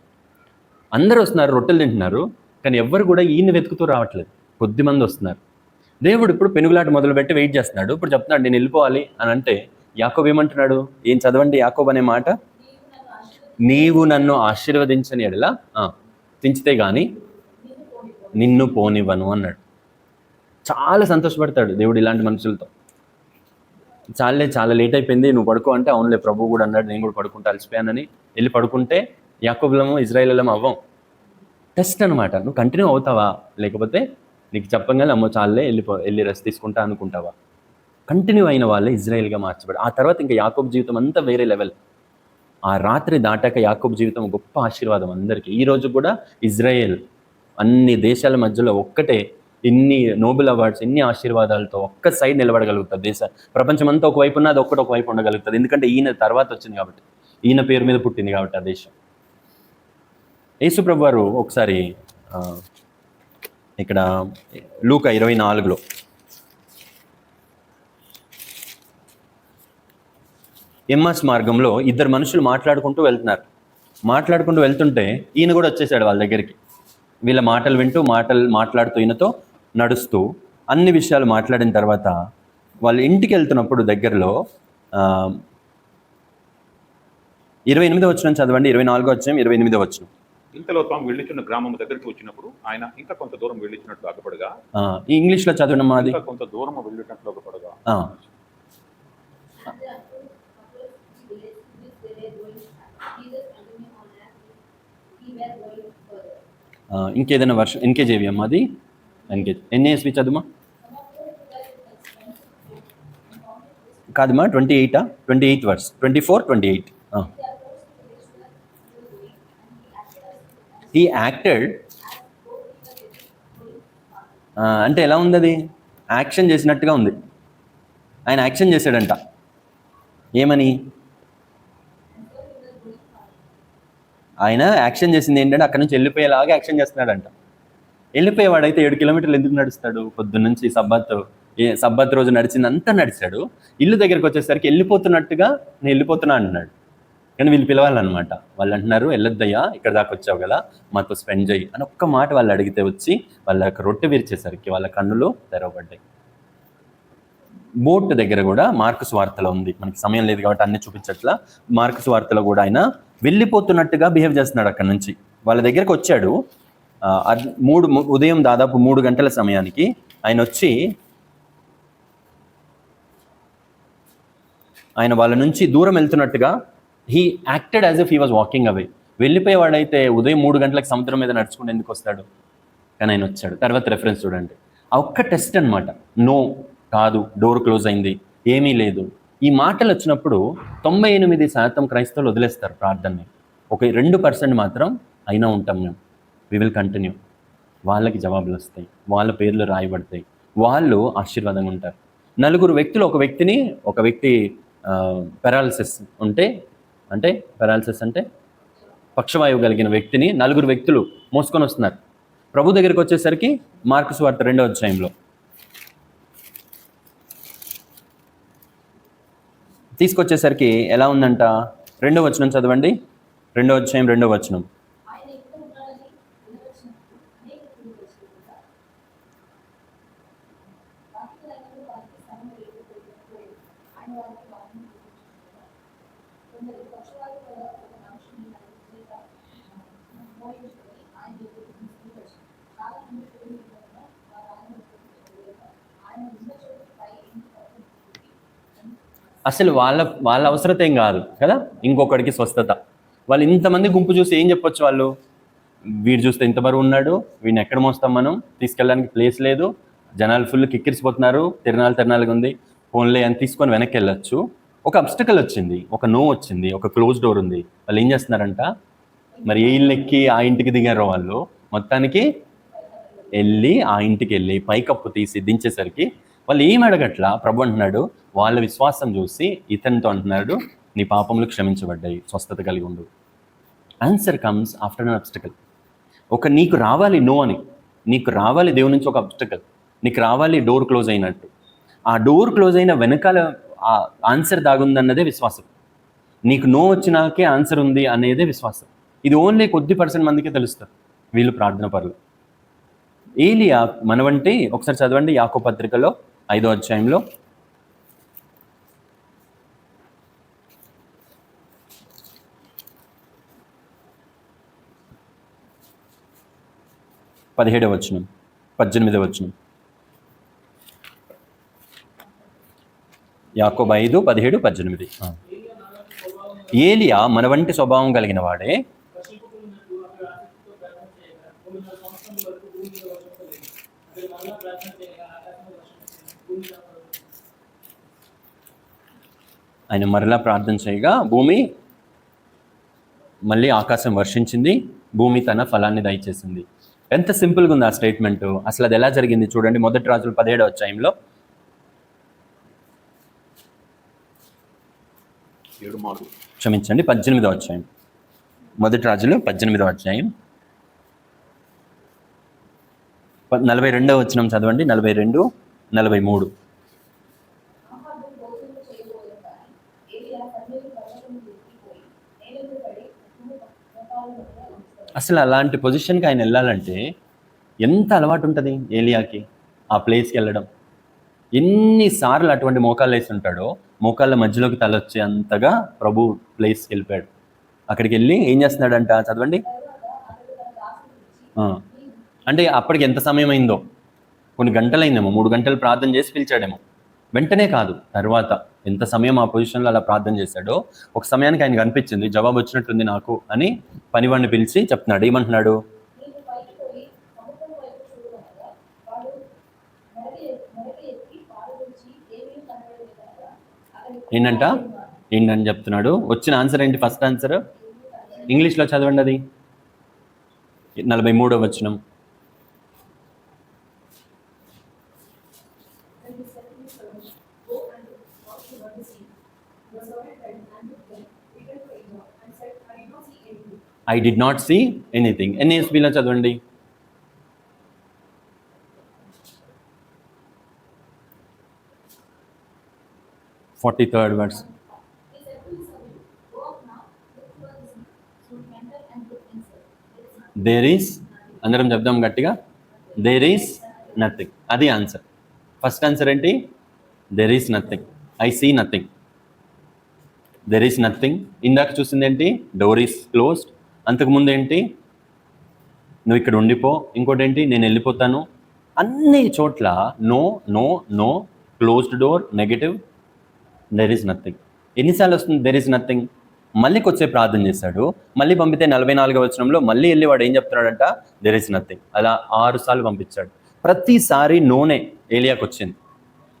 అందరూ వస్తున్నారు, రొట్టెలు తింటున్నారు, కానీ ఎవ్వరు కూడా ఈయన వెతుకుతూ రావట్లేదు. కొద్దిమంది వస్తున్నారు. దేవుడు ఇప్పుడు పెనుగులాట మొదలుపెట్టి వెయిట్ చేస్తున్నాడు. ఇప్పుడు చెప్తున్నాడు నేను వెళ్ళిపోవాలి అని అంటే యాకోబు ఏమంటున్నాడు? ఏం చదవండి యాకోబు అనే మాట. నీవు నన్ను ఆశీర్వదించని ఎడల తించితే కానీ నిన్ను పోనివ్వను అన్నాడు. చాలా సంతోషపడతాడు దేవుడు ఇలాంటి మనుషులతో. చాలా లేట్ అయిపోయింది, నువ్వు పడుకో అంటే అవునులే ప్రభువు కూడా అన్నాడు నేను కూడా పడుకుంటా అలసిపోయానని వెళ్ళి పడుకుంటే యాకోబులము ఇజ్రాయేలము అవ్వం. టెస్ట్ అనమాట. నువ్వు కంటిన్యూ అవుతావా, లేకపోతే నీకు చెప్పగానే అమ్మో చాలే వెళ్ళి రెస్ట్ తీసుకుంటా అనుకుంటావా? కంటిన్యూ అయిన వాళ్ళే ఇజ్రాయేల్గా మార్చబడి ఆ తర్వాత ఇంకా యాకోబు జీవితం అంతా వేరే లెవెల్. ఆ రాత్రి దాటాక యాకోబు జీవితం గొప్ప ఆశీర్వాదం అందరికీ. ఈ రోజు కూడా ఇజ్రాయేల్ అన్ని దేశాల మధ్యలో ఒక్కటే, ఇన్ని నోబెల్ అవార్డ్స్, ఇన్ని ఆశీర్వాదాలతో ఒక్క సైడ్ నిలబడగలుగుతుంది. ప్రపంచం అంతా ఒకవైపు ఉన్నది, ఒకవైపు ఉండగలుగుతుంది. ఎందుకంటే ఈయన తర్వాత వచ్చింది కాబట్టి, ఈయన పేరు మీద పుట్టింది కాబట్టి ఆ దేశం. యేసు ప్రభు వారు ఒకసారి ఇక్కడ లూకా 24లో ఎమ్మాస్ మార్గంలో ఇద్దరు మనుషులు మాట్లాడుకుంటూ వెళ్తుంటే ఈయన కూడా వచ్చేసాడు వాళ్ళ దగ్గరికి. వీళ్ళ మాటలు వింటూ మాట్లాడుతూ ఈయనతో నడుస్తూ అన్ని విషయాలు మాట్లాడిన తర్వాత వాళ్ళు ఇంటికి వెళ్తున్నప్పుడు దగ్గరలో 28వ వచనం చదవండి. 24వ వచనం 28వ వచనం. ఇంతలో తాము వెళ్ళిచున్న గ్రామం దగ్గరికి వచ్చినప్పుడు ఆయన ఇంకా కొంత దూరం వెళ్ళిచినట్లు అగపడగా. ఇంగ్లీష్లో చదవడం మాది. కొంత దూరం వెళ్ళినట్లు అగపడగా ఇంకేదైనా వర్షం ఎన్కేజేవి అమ్మా అది. ఎన్ఏఎస్వి చదువుమా. కాదమ్మా 28th వర్స్ 24, 28. హీ యాక్టెడ్ అంటే ఎలా ఉంది? అది యాక్షన్ చేసినట్టుగా ఉంది. ఆయన యాక్షన్ చేశాడంట. ఏమని? ఆయన యాక్షన్ చేసింది ఏంటంటే అక్కడ నుంచి వెళ్ళిపోయేలాగా యాక్షన్ చేస్తున్నాడంట. వెళ్ళిపోయేవాడైతే 7 కిలోమీటర్లు ఎందుకు నడుస్తాడు? పొద్దున్నుంచి సబ్బత్ రోజు నడిచిందంతా నడిచాడు. ఇల్లు దగ్గరికి వచ్చేసరికి వెళ్ళిపోతున్నట్టుగా నేను వెళ్ళిపోతున్నా అంటున్నాడు. కానీ వీళ్ళు పిలవాలన్నమాట. వాళ్ళు అంటున్నారు వెళ్ళొద్దయ్యా, ఇక్కడ దాకా వచ్చావు కదా, మాతో స్పెండ్ చేయి అని ఒక్క మాట వాళ్ళు అడిగితే వచ్చి వాళ్ళకి రొట్టె విరిచేసరికి వాళ్ళ కన్నులు తెరవబడ్డాయి. బోట్ దగ్గర కూడా మార్కు సువార్తలో ఉంది, మనకి సమయం లేదు కాబట్టి అన్ని చూపించట్లా. మార్కు సువార్తలో కూడా ఆయన వెళ్ళిపోతున్నట్టుగా బిహేవ్ చేస్తున్నాడు. అక్కడి నుంచి వాళ్ళ దగ్గరకు వచ్చాడు. ఉదయం దాదాపు 3 గంటల సమయానికి ఆయన వచ్చి ఆయన వాళ్ళ నుంచి దూరం వెళ్తున్నట్టుగా he acted as if he was walking away. వెళ్ళిపోయేవాడైతే ఉదయం 3 గంటలకు సముద్రం మీద నడుచుకుంటూ ఎందుకు వస్తాడు? కానీ ఆయన వచ్చాడు. తర్వాత రెఫరెన్స్ చూడండి. ఆ ఒక్క టెస్ట్ అనమాట. నో కాదు, డోర్ క్లోజ్ అయింది, ఏమీ లేదు. ఈ మాటలు వచ్చినప్పుడు 98% క్రైస్తవులు వదిలేస్తారు ప్రార్థనని. ఒక 2% మాత్రం అయినా ఉంటాం మేము, వి విల్ కంటిన్యూ. వాళ్ళకి జవాబులు వస్తాయి, వాళ్ళ పేర్లు రాయబడతాయి, వాళ్ళు ఆశీర్వాదంగా ఉంటారు. 4 వ్యక్తులు ఒక వ్యక్తి పెరాలసిస్ అంటే పక్షవాయువు కలిగిన వ్యక్తిని 4 వ్యక్తులు మోసుకొని వస్తున్నారు. ప్రభు దగ్గరికి వచ్చేసరికి మార్కు సువార్త 2వ అధ్యాయంలో తీసుకొచ్చేసరికి ఎలా ఉందంట, 2వ వచనం చదవండి. 2వ అధ్యాయం 2వ వచనం. అసలు వాళ్ళ వాళ్ళ అవసరత ఏం కాదు కదా, ఇంకొకడికి స్వస్థత. వాళ్ళు ఇంతమంది గుంపు చూసి ఏం చెప్పొచ్చు వాళ్ళు, వీడు చూస్తే ఇంత బరువు ఉన్నాడు, వీడిని ఎక్కడ మోస్తాం మనం, తీసుకెళ్ళడానికి ప్లేస్ లేదు, జనాలు ఫుల్ కిక్కిరిసిపోతున్నారు, తిరణాలుగా ఉంది, ఫోన్లే అని తీసుకొని వెనక్కి వెళ్ళొచ్చు. ఒక అబ్స్టకల్ వచ్చింది, ఒక నో వచ్చింది, ఒక క్లోజ్ డోర్ ఉంది. వాళ్ళు ఏం చేస్తున్నారంట, మరి ఏ ఇల్లు ఎక్కి ఆ ఇంటికి దిగారో వాళ్ళు, మొత్తానికి వెళ్ళి ఆ ఇంటికి వెళ్ళి పైకప్పు తీసి దించేసరికి వాళ్ళు ఏం అడగట్లా. ప్రభు అంటున్నాడు, వాళ్ళ విశ్వాసం చూసి ఇతనితో అంటున్నాడు, నీ పాపములు క్షమించబడ్డాయి, స్వస్థత కలిగి ఉండు. Answer comes after an obstacle. నీకు రావాలి నో అని, నీకు రావాలి దేవుని నుంచి ఒక అబ్స్టకల్, నీకు రావాలి డోర్ క్లోజ్ అయినట్టు. ఆ డోర్ క్లోజ్ అయిన వెనకాల ఆ ఆన్సర్ దాగుందన్నదే విశ్వాసం. నీకు నో వచ్చినాకే ఆన్సర్ ఉంది అనేదే విశ్వాసం. ఇది ఓన్లీ కొద్ది % మందికే తెలుస్తారు, వీళ్ళు ప్రార్థన పరులు. ఏలియా మనవంటి, ఒకసారి చదవండి యాకోబు పత్రికలో 5వ అధ్యాయంలో 17వ వచనం 18వ వచనం. యాకోబు 5, 17, 18. ఏలియా మన వంటి స్వభావం కలిగిన వాడే ఆయన మరలా ప్రార్థన చేయగా భూమి మళ్ళీ ఆకాశం వర్షించింది, భూమి తన ఫలాన్ని దయచేసింది. ఎంత సింపుల్గా ఉంది ఆ స్టేట్మెంట్. అసలు అది ఎలా జరిగింది చూడండి. 1 రాజులు 17వ అధ్యాయంలో 18వ అధ్యాయం. 1 రాజులు 18వ అధ్యాయం 42వ వచనం చదవండి. 42, 43. అసలు అలాంటి పొజిషన్కి ఆయన వెళ్ళాలంటే ఎంత అలవాటు ఉంటుంది ఏలియాకి ఆ ప్లేస్కి వెళ్ళడం. ఎన్నిసార్లు అటువంటి మోకాళ్ళు వేసి ఉంటాడో, మోకాళ్ళ మధ్యలోకి తలొచ్చే అంతగా ప్రభు ప్లేస్కి వెళ్ళిపోయాడు. అక్కడికి వెళ్ళి ఏం చేస్తున్నాడంట చదవండి. అంటే అప్పటికి ఎంత సమయం అయిందో, కొన్ని గంటలైందేమో, 3 గంటలు ప్రార్థన చేసి పిలిచాడేమో. వెంటనే కాదు, తర్వాత ఎంత సమయం ఆ పొజిషన్లో అలా ప్రార్థన చేశాడో, ఒక సమయానికి ఆయనకు అనిపించింది జవాబు వచ్చినట్టుంది నాకు అని పనివాడిని పిలిచి చెప్తున్నాడు. ఏమంటున్నాడు, ఏంటని చెప్తున్నాడు. వచ్చిన ఆన్సర్ ఏంటి? ఫస్ట్ ఆన్సర్ ఇంగ్లీష్లో చదవండి, అది 43వ వచనం. I did not see anything. NASBలో చదవండి. Third verse. There is, అందరం చెప్దాం గట్టిగా, there is nothing. అది ఆన్సర్. ఫస్ట్ ఆన్సర్ ఏంటి? there is nothing. I see nothing. there is nothing. ఇందాక చూసింది ఏంటి? Door is closed. అంతకుముందు ఏంటి? నువ్వు ఇక్కడ ఉండిపో. ఇంకోటి ఏంటి? నేను వెళ్ళిపోతాను. అన్ని చోట్ల no no no, closed door, negative, there is nothing. ఎన్నిసార్లు వస్తుంది దెర్ ఈజ్ నథింగ్? మళ్ళీ కొద్దిసేపు ప్రార్థన చేశాడు, మళ్ళీ పంపితే 44వ వచనంలో మళ్ళీ వెళ్ళి వాడు ఏం చెప్తున్నాడంట? There is nothing. అలా 6 సార్లు పంపించాడు. ప్రతిసారి నోనే ఏలియాకు వచ్చింది.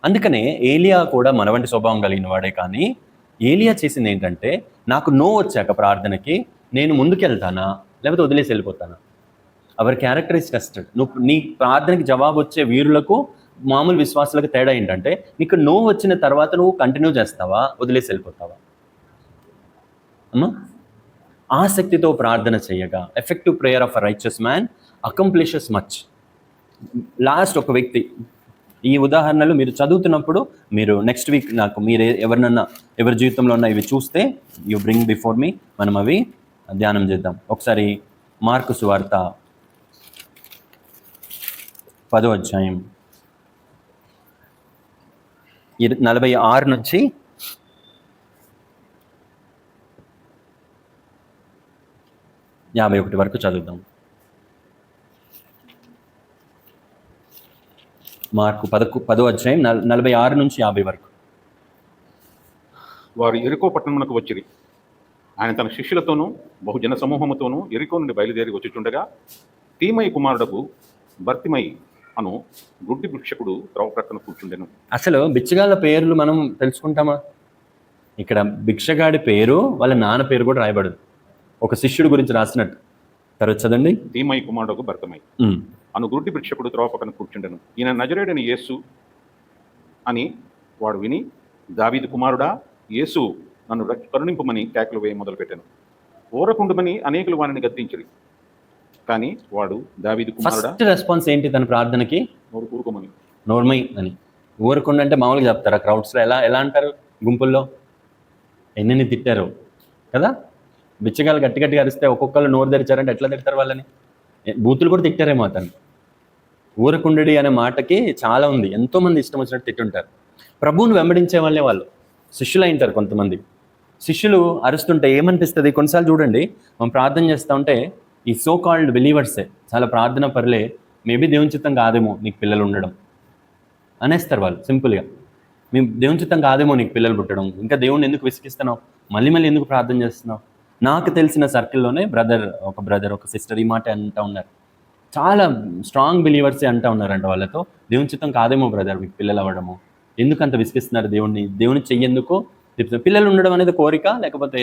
అందుకనే ఏలియా కూడా మన వంటి స్వభావం కలిగిన వాడే. కానీ ఏలియా చేసింది ఏంటంటే, నాకు నో వచ్చాక ప్రార్థనకి నేను ముందుకెళ్తానా లేకపోతే వదిలేసి వెళ్ళిపోతానా? Our character is tested. నీ ప్రార్థనకి జవాబు వచ్చే వీరులకు మామూలు విశ్వాసాలకు తేడా ఏంటంటే, నీకు నో వచ్చిన తర్వాత నువ్వు కంటిన్యూ చేస్తావా, వదిలేసి వెళ్ళిపోతావా? అమ్మా, ఆసక్తితో ప్రార్థన చేయగా effective prayer of a righteous man accomplishes much. Last ఒక వ్యక్తి ఈ ఉదాహరణలు మీరు చదువుతున్నప్పుడు మీరు నెక్స్ట్ వీక్ నాకు మీరు ఎవరి జీవితంలో ఉన్న ఇవి చూస్తే యూ బ్రింగ్ బిఫోర్ మీ, మనం అవి ధ్యానం చేద్దాం. ఒకసారి మార్కు సువార్త 10వ అధ్యాయం 46 నుంచి 51 వరకు చదువుదాం. మార్కు 10వ అధ్యాయం 46 నుంచి 50 వరకు. వారు ఎరికో పట్టణమునకు వచ్చిరి. ఆయన తన శిష్యులతోనూ బహుజన సమూహముతోనూ ఎరికో నుండి బయలుదేరి వచ్చుచుండగా తీమయి కుమారుడకు బర్తిమయి అను గుడ్డి భిక్షకుడు త్రవ ప్రక్కన కూర్చుండెను. అసలు బిచ్చగాళ్ళ పేర్లు మనం తెలుసుకుంటామా? ఇక్కడ భిక్షగాడి పేరు వాళ్ళ నాన్న పేరు కూడా రాయబడదు, ఒక శిష్యుడి గురించి రాసినట్టు. తర్వాత చదండి. తీమయి కుమారుడకు బర్తిమయి అను గుడ్డి భిక్షకుడు త్రవ పక్కన కూర్చుండెను. ఈయన నజరేయుడైన యేసు అని వాడు విని, దావీదు కుమారుడా యేసు నన్ను కరుణింపమని కేకలు వేయ మొదలుపెట్టాను. ఊరకుండమని అనేకులు వారిని గద్దించిరి. కానీ వాడు దావీదు కుమారుడా. ఫస్ట్ రెస్పాన్స్ ఏంటి తన ప్రార్థనకి? ఊరుకోమని, నోర్మై అని. ఊరకుండా అంటే మామూలుగా చెప్తారా? క్రౌడ్స్లో ఎలా అంటారు? గుంపుల్లో ఎన్ని తిట్టారు కదా. బిచ్చగాళ్ళు గట్టి గట్టిగా అరిస్తే ఒక్కొక్కరు నోరు తెరిచారంటే ఎట్లా తిడతారు వాళ్ళని? బూతులు కూడా తిట్టారేమో అతను. ఊరకుండడి అనే మాటకి చాలా ఉంది, ఎంతోమంది ఇష్టం వచ్చినట్టు తిట్టుంటారు. ప్రభువును వెంబడించే వాళ్ళే వాళ్ళు శిష్యులు అయింటారు. కొంతమంది శిష్యులు అరుస్తుంటే ఏమనిపిస్తుంది? కొన్నిసార్లు చూడండి, మనం ప్రార్థన చేస్తూ ఉంటే ఈ సో కాల్డ్ బిలీవర్సే, చాలా ప్రార్థన పరులే, మేబీ దేవుని చిత్తం కాదేమో నీకు పిల్లలు ఉండడం అనేస్తారు వాళ్ళు సింపుల్గా. మేము దేవుని చిత్తం కాదేమో నీకు పిల్లలు పుట్టడం, ఇంకా దేవుణ్ణి ఎందుకు విసిగిస్తున్నావు, మళ్ళీ ఎందుకు ప్రార్థన చేస్తున్నావు? నాకు తెలిసిన సర్కిల్లోనే ఒక సిస్టర్ ఈ మాట అంటూ ఉన్నారు. చాలా స్ట్రాంగ్ బిలీవర్సే అంటూ ఉన్నారంట వాళ్ళతో, దేవుని చిత్తం కాదేమో బ్రదర్ మీకు పిల్లలు అవ్వడము, ఎందుకు అంత విసిగిస్తున్నారు దేవుని చెయ్యేందుకు? పిల్లలు ఉండడం అనేది కోరిక లేకపోతే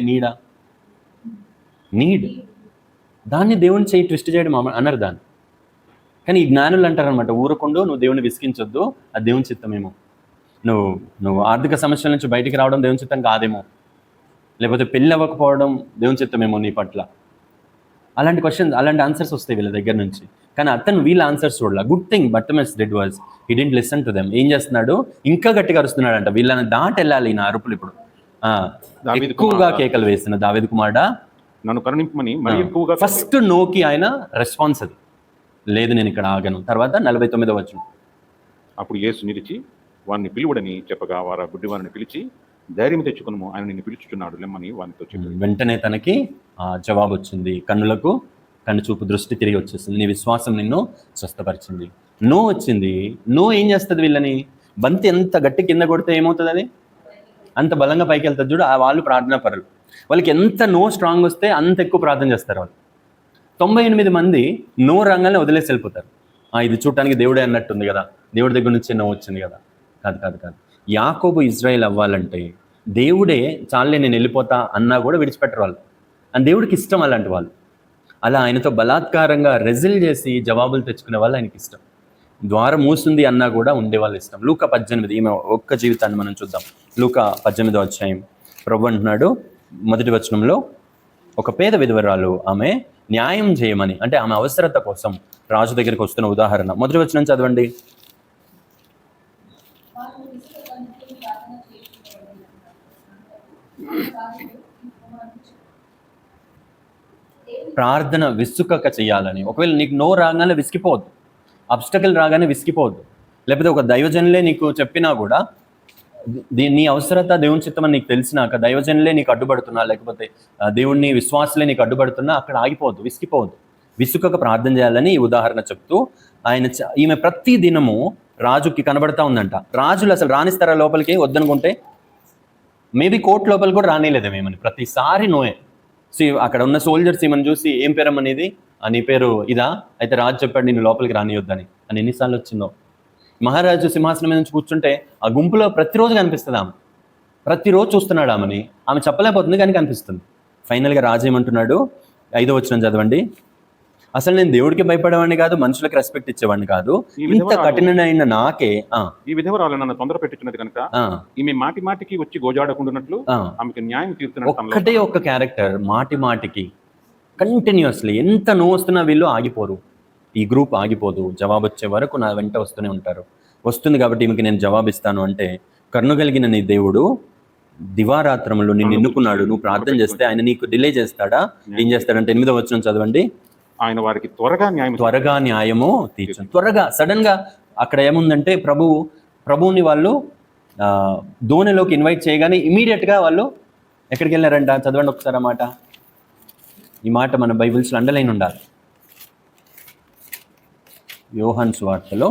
నీడ్, దాన్ని దేవుని చెయ్యి ట్విస్ట్ చేయడం అన్నారు దాన్ని. కానీ ఈ జ్ఞానులు అంటారనమాట, ఊరకుండు నువ్వు దేవుని విసిగించొద్దు, అది దేవుని చిత్తమేమో, నువ్వు ఆర్థిక సమస్యల నుంచి బయటికి రావడం దేవుని చిత్తం కాదేమో, లేకపోతే పెళ్ళి అవ్వకపోవడం దేవుని చిత్తమేమో నీ పట్ల. అలాంటి క్వశ్చన్స్, అలాంటి ఆన్సర్స్ వస్తాయి వీళ్ళ దగ్గర నుంచి. కానీ అతను వీళ్ళ ఆన్సర్స్ చూడాల. Good thing Bartimaeus did was he didn't listen to them. ఏం చేస్తున్నాడు? ఇంకా గట్టిగా అరుస్తున్నాడంట. వీళ్ళని దాటి వెళ్ళాలి నా అరుపులు. ఇప్పుడు ఎక్కువగా కేకలు వేసిన దావీదు కుమారుడా నన్ను కరుణింపమని మరి ఎక్కువగా. ఫస్ట్ నోకి ఆయన రెస్పాన్స్ అది, లేదు నేను ఇక్కడ ఆగను. తర్వాత 49వ వచనం. అప్పుడు యేసు నిలిచి వారిని పిలువడని చెప్పగా వారు ఆ గుడ్డివారిని పిలిచి, ధైర్యం తెచ్చుకును, ఆయన నిన్ను పిలుచుచున్నాడు లెమ్మని వారితో చెప్పాడు. వెంటనే తనకి జవాబు వచ్చింది. కన్ను చూపు దృష్టి తిరిగి వచ్చేసింది. నీ విశ్వాసం నిన్ను స్వస్థపరిచింది. నో వచ్చింది. నో ఏం చేస్తుంది? వీళ్ళని బంతి ఎంత గట్టి కింద కొడితే ఏమవుతుంది? అది అంత బలంగా పైకి వెళ్తుంది చూడు. వాళ్ళు ప్రార్థనా పరులు. వాళ్ళకి ఎంత నో స్ట్రాంగ్ వస్తే అంత ఎక్కువ ప్రార్థన చేస్తారు వాళ్ళు. 98 మంది నో రంగాన్ని వదిలేసి వెళ్ళిపోతారు. ఇది చూడటానికి దేవుడే అన్నట్టుంది కదా, దేవుడి దగ్గర నుంచి నో వచ్చింది కదా. కాదు. యాకోబు ఇజ్రాయేల్ అవ్వాలంటే దేవుడే చాలే నేను వెళ్ళిపోతా అన్నా కూడా విడిచిపెట్టరు వాళ్ళు. అని దేవుడికి ఇష్టం అలాంటి వాళ్ళు. అలా ఆయనతో బలాత్కారంగా రెజిల్ చేసి జవాబులు తెచ్చుకునే వాళ్ళు ఆయనకి ఇష్టం. ద్వారం మూసింది అన్నా కూడా ఉండేవాళ్ళు ఇష్టం. లూకా 18, ఈమె ఒక్క జీవితాన్ని మనం చూద్దాం. లూకా 18వ అధ్యాయం. ప్రభు అంటున్నాడు 1వ వచనంలో, ఒక పేద విధవరాలు ఆమె న్యాయం చేయమని, అంటే ఆమె అవసరత కోసం రాజు దగ్గరికి వస్తున్న ఉదాహరణ. 1వ వచనం చదవండి. ప్రార్థన విసుకక చేయాలని. ఒకవేళ నీకు నో రాగానే విసిగిపోవద్దు, అబ్స్టకల్ రాగానే విసిగిపోవద్దు. లేకపోతే ఒక దైవజనులే నీకు చెప్పినా కూడా నీ అవసరత దేవుని చిత్తమని నీకు తెలిసినాక దైవజనులే నీకు అడ్డుపడుతున్నా, లేకపోతే దేవుణ్ణి విశ్వాసులే నీకు అడ్డుపడుతున్నా అక్కడ ఆగిపోవద్దు, విసిగిపోవద్దు. విసుకక ప్రార్థన చేయాలని ఈ ఉదాహరణ చెప్తూ ఈమె ప్రతి దినము రాజుకి కనబడతా ఉందంట. రాజులు అసలు రాణిస్తారా లోపలికి? వద్దనుకుంటే మేబీ కోర్టు లోపలికి కూడా రానిలేదేమేమని. ప్రతిసారి నోయే. సో అక్కడ ఉన్న సోల్జర్స్ ఈమెను చూసి, ఏం పేరమ్మనేది? నీ పేరు ఇదా? అయితే రాజు చెప్పాడు నేను లోపలికి రానియొద్దని. అని ఎన్నిసార్లు వచ్చిందో. మహారాజు సింహాసనం మీద నుంచి కూర్చుంటే ఆ గుంపులో ప్రతిరోజు కనిపిస్తుంది ఆమె. ప్రతిరోజు చూస్తున్నాడు ఆమెని. ఆమె చెప్పలేకపోతుంది కానీ కనిపిస్తుంది. ఫైనల్గా రాజు ఏమంటున్నాడు? 5వ వచనం చదవండి. అసలు నేను దేవుడికి భయపడేవాడిని కాదు, మనుషులకు రెస్పెక్ట్ ఇచ్చేవాడిని కాదు, ఇంత కఠినమైన నాకే. ఈ విధవరాలు నన్ను తొందర పెట్టుచున్నది కనుక ఈమె మాటి మాటికి వచ్చి గోజాడకుండానట్లు ఆమెకి న్యాయం తీరుతున్నట్టు. ఒక్కటే ఒక్క క్యారెక్టర్, మాటికి కంటిన్యూస్లీ ఎంత నో వస్తున్నా వీళ్ళు ఆగిపోరు. ఈ గ్రూప్ ఆగిపోదు, జవాబు వచ్చే వరకు నా వెంట వస్తూనే ఉంటారు. వస్తుంది కాబట్టి ఈమెకి నేను జవాబిస్తాను అంటే, కరుణ కలిగిన నీ దేవుడు దివారాత్రములు నిన్ను ఎన్నుకున్నాడు, నువ్వు ప్రార్థన చేస్తే ఆయన నీకు డిలే చేస్తాడా? ఏం చేస్తాడంటే 8వ వచనం చదవండి. ఆయన వారికి త్వరగా న్యాయము తీర్చను. త్వరగా, సడన్ గా. అక్కడ ఏముందంటే ప్రభువుని వాళ్ళు దోణిలోకి ఇన్వైట్ చేయగానే ఇమీడియట్ గా వాళ్ళు ఎక్కడికి వెళ్ళారంట? చదవండి ఒకసారి ఆ మాట. ఈ మాట మన బైబిల్స్లో అండర్లైన్ ఉండాలి. యోహాను సువార్తలో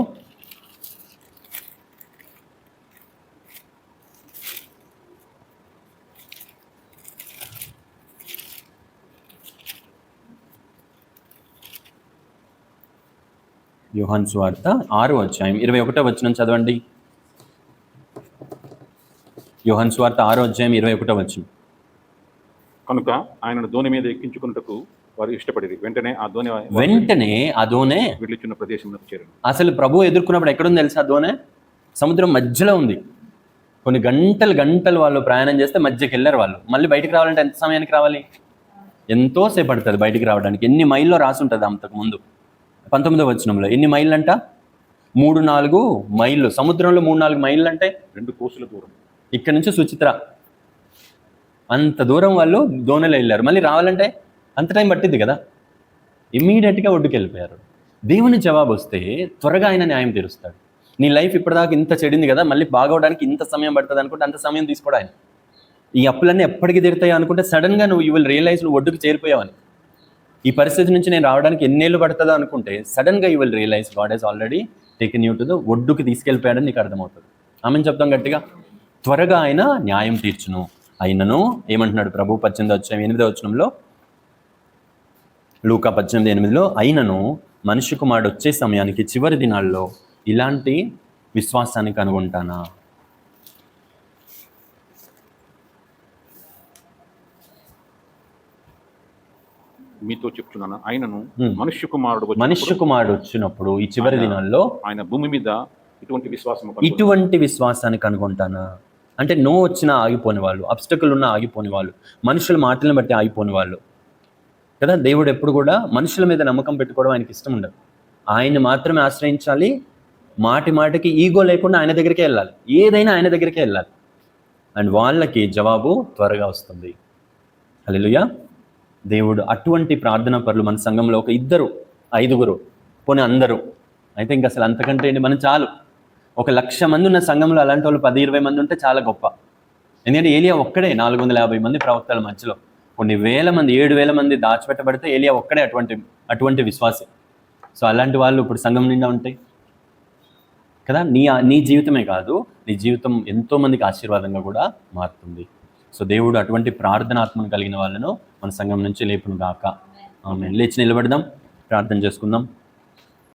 యోహాను సువార్త 6వ అధ్యాయం 21వ వచనం చదవండి. యోహాను సువార్త 6వ అధ్యాయం 21వ వచనం. కనుక ఆయనను దోణి మీద ఎక్కించుకున్నటకు వారు ఇష్టపడి వెంటనే ఆ దోణి వెళ్ళిచున్న ప్రదేశంలోకి చేరారు. అసలు ప్రభు ఎదుర్కొన్నప్పుడు ఎక్కడుంది తెలుసా? ఆ దోణి సముద్రం మధ్యలో ఉంది. కొన్ని గంటలు వాళ్ళు ప్రయాణం చేస్తే మధ్యకి వెళ్ళారు వాళ్ళు. మళ్ళీ బయటికి రావాలంటే ఎంత సమయానికి రావాలి? ఎంతో సేపు పడుతుంది బయటికి రావడానికి. ఎన్ని మైల్లో రాసి ఉంటుంది అంతకు ముందు 19వ వచనంలో. ఎన్ని మైళ్ళు అంట? 3-4 మైళ్ళు. సముద్రంలో 3-4 మైళ్ళు అంటే 2 కోసుల దూరం. ఇక్కడ నుంచి సుచిత్ర అంత దూరం వాళ్ళు దోణిలో వెళ్ళారు. మళ్ళీ రావాలంటే అంత టైం పట్టింది కదా. ఇమ్మీడియట్గా ఒడ్డుకి వెళ్ళిపోయారు. దేవుని జవాబు వస్తే త్వరగా ఆయన న్యాయం తీరుస్తాడు. నీ లైఫ్ ఇప్పటిదాకా ఇంత చెడింది కదా, మళ్ళీ బాగవడానికి ఇంత సమయం పడుతుంది అనుకుంటే అంత సమయం తీసుకోవడం ఆయన. ఈ అప్పులన్నీ ఎప్పటికి తీరుతాయి అనుకుంటే సడన్గా యూ విల్ రియలైజ్ నువ్వు ఒడ్డుకు చేరిపోయావని. ఈ పరిస్థితి నుంచి నేను రావడానికి ఎన్నేళ్ళు పడుతుందో అనుకుంటే సడన్గా you will realise God he's already taken you to the ఒడ్డుకి తీసుకెళ్ళిపోయాడని నీకు అర్థమవుతుంది. ఆమెను చెప్తాం గట్టిగా. త్వరగా ఆయన న్యాయం తీర్చును. ఆయనను ఏమంటున్నాడు ప్రభు? 18వ అధ్యాయం 8వ వచనంలో, లూకా 18:8లో, అయినను మనిషి కుమారుడు వచ్చే సమయానికి చివరి దినాల్లో ఇలాంటి విశ్వాసాన్ని కనుగొంటానా? మీతో చెప్తున్నాను, ఆయనను మనుష్య కుమారుడు వచ్చినప్పుడు ఈ చివరి దినాల్లో ఆయన భూమి మీద ఇటువంటి విశ్వాసాన్ని కనుగొంటానా? అంటే నో వచ్చినా ఆగిపోని వాళ్ళు, అబ్స్టకల్ ఉన్నా ఆగిపోని వాళ్ళు, మనుషుల మాటలను బట్టి ఆగిపోని వాళ్ళు కదా. దేవుడు ఎప్పుడు కూడా మనుషుల మీద నమ్మకం పెట్టుకోవడం ఆయనకి ఇష్టం ఉండదు. ఆయన మాత్రమే ఆశ్రయించాలి. మాటికి ఈగో లేకుండా ఆయన దగ్గరికే వెళ్ళాలి. ఏదైనా ఆయన దగ్గరికే వెళ్ళాలి. అండ్ వాళ్ళకి జవాబు త్వరగా వస్తుంది. హల్లెలూయా. దేవుడు అటువంటి ప్రార్థనా పరులు మన సంఘంలో 1 2 5 పోనీ అందరూ అయితే ఇంకా అసలు అంతకంటే ఏంటి, మనం చాలు. 1,00,000 మంది ఉన్న సంఘంలో అలాంటి వాళ్ళు 10-20 మంది ఉంటే చాలా గొప్ప. ఎందుకంటే ఏలియా ఒక్కడే 450 మంది ప్రవక్తల మధ్యలో కొన్ని వేల మంది, 7,000 మంది దాచిపెట్టబడితే ఏలియా ఒక్కడే అటువంటి విశ్వాసి. సో అలాంటి వాళ్ళు ఇప్పుడు సంఘం నిండా ఉంటాయి కదా. నీ జీవితమే కాదు, నీ జీవితం ఎంతో మందికి ఆశీర్వాదంగా కూడా మారుతుంది. సో దేవుడు అటువంటి ప్రార్థనాత్మను కలిగిన వాళ్ళను మన సంఘం నుంచి లేపును గాక. ఆమేన్. లేచి నిలబడదాం, ప్రార్థన చేసుకుందాం.